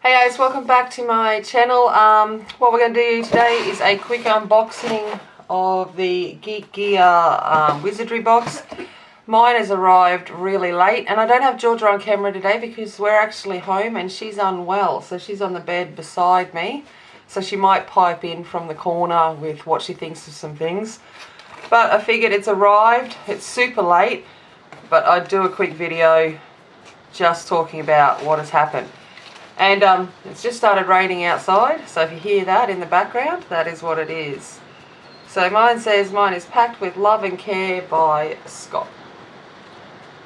Hey guys, welcome back to my channel. What we're going to do today is a quick unboxing of the GeekGear Wizardry box. Mine has arrived really late and I don't have Georgia on camera today because we're actually home and she's unwell. So she's on the bed beside me. So she might pipe in from the corner with what she thinks of some things. But I figured it's arrived. It's super late, but I'd do a quick video just talking about what has happened. And it's just started raining outside, so if you hear that in the background, that is what it is. So mine says, mine is packed with love and care by Scott.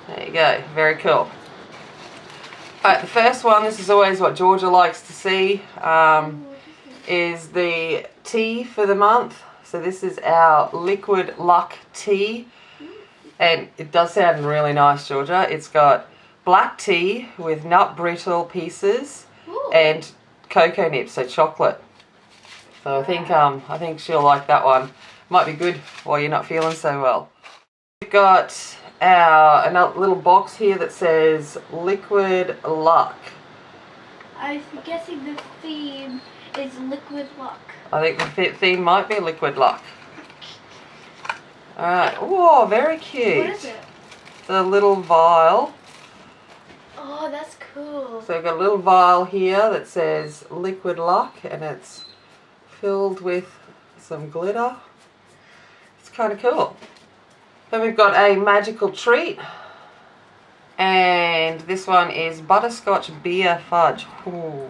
There you go, very cool. Alright, the first one, this is always what Georgia likes to see, is the tea for the month. So this is our Liquid Luck tea, and it does sound really nice, Georgia. It's got black tea with nut brittle pieces. Ooh. And cocoa nibs, so chocolate. So I think she'll like that one. Might be good while you're not feeling so well. We've got another little box here that says Liquid Luck. I'm guessing the theme is Liquid Luck. I think the theme might be Liquid Luck. Alright, oh, very cute. What is it? The little vial. Oh, that's cool. So we've got a little vial here that says Liquid Luck and it's filled with some glitter. It's kind of cool. Then we've got a magical treat. And this one is butterscotch beer fudge. Ooh.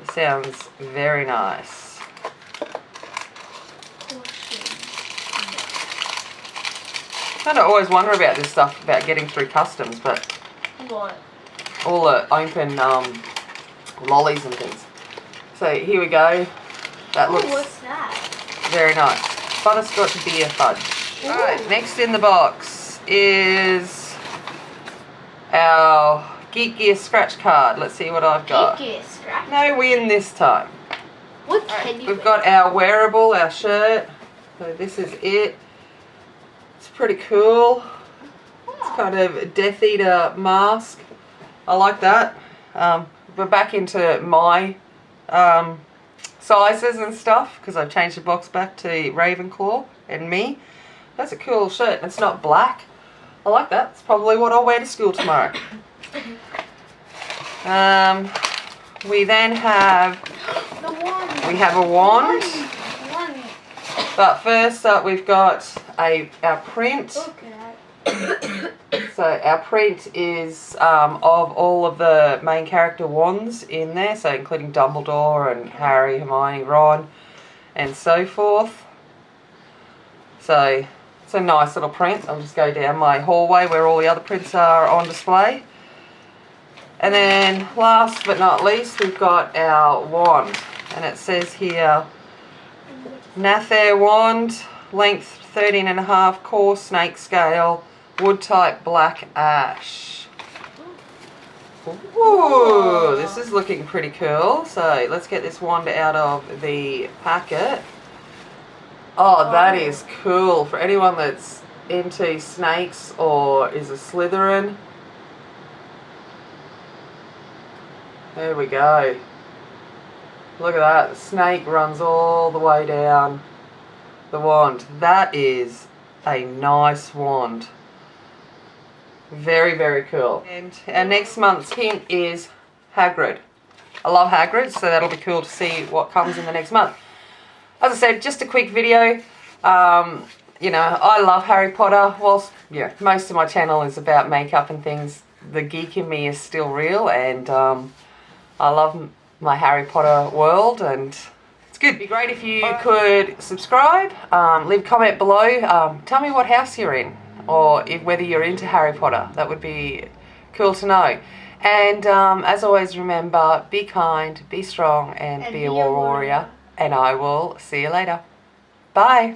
It sounds very nice. I kind of always wonder about this stuff, about getting through customs, but what? All the open lollies and things. So here we go. That looks what's that? Very nice. Butterscotch beer fudge. Alright, next in the box is our GeekGear scratch card. Let's see what I've got. GeekGear scratch? No win this time. What can you We've got our wearable, our shirt. So this is it. It's pretty cool. It's kind of a Death Eater mask. I like that. We're back into my sizes and stuff because I've changed the box back to Ravenclaw and me. That's a cool shirt and it's not black. I like that. It's probably what I'll wear to school tomorrow. We then have a wand. But first up we've got our print. Okay. So our print is of all of the main character wands in there, so including Dumbledore and Harry, Hermione, Ron and so forth. So it's a nice little print. I'll just go down my hallway where all the other prints are on display. And then last but not least we've got our wand, and it says here Nathair wand, length 13.5, core snake scale, wood type black ash. Ooh, this is looking pretty cool. So let's get this wand out of the packet. Oh, that is cool. For anyone that's into snakes or is a Slytherin. There we go. Look at that. The snake runs all the way down the wand. That is a nice wand. Very, very cool. And our next month's hint is Hagrid. I love Hagrid, so that'll be cool to see what comes in the next month. As I said, just a quick video. You know, I love Harry Potter. Whilst most of my channel is about makeup and things, the geek in me is still real, and I love my Harry Potter world, and it's good. It'd be great if you could subscribe, leave a comment below, tell me what house you're in, or whether you're into Harry Potter. That would be cool to know. And as always, remember, be kind, be strong, and be a war warrior. And I will see you later. Bye.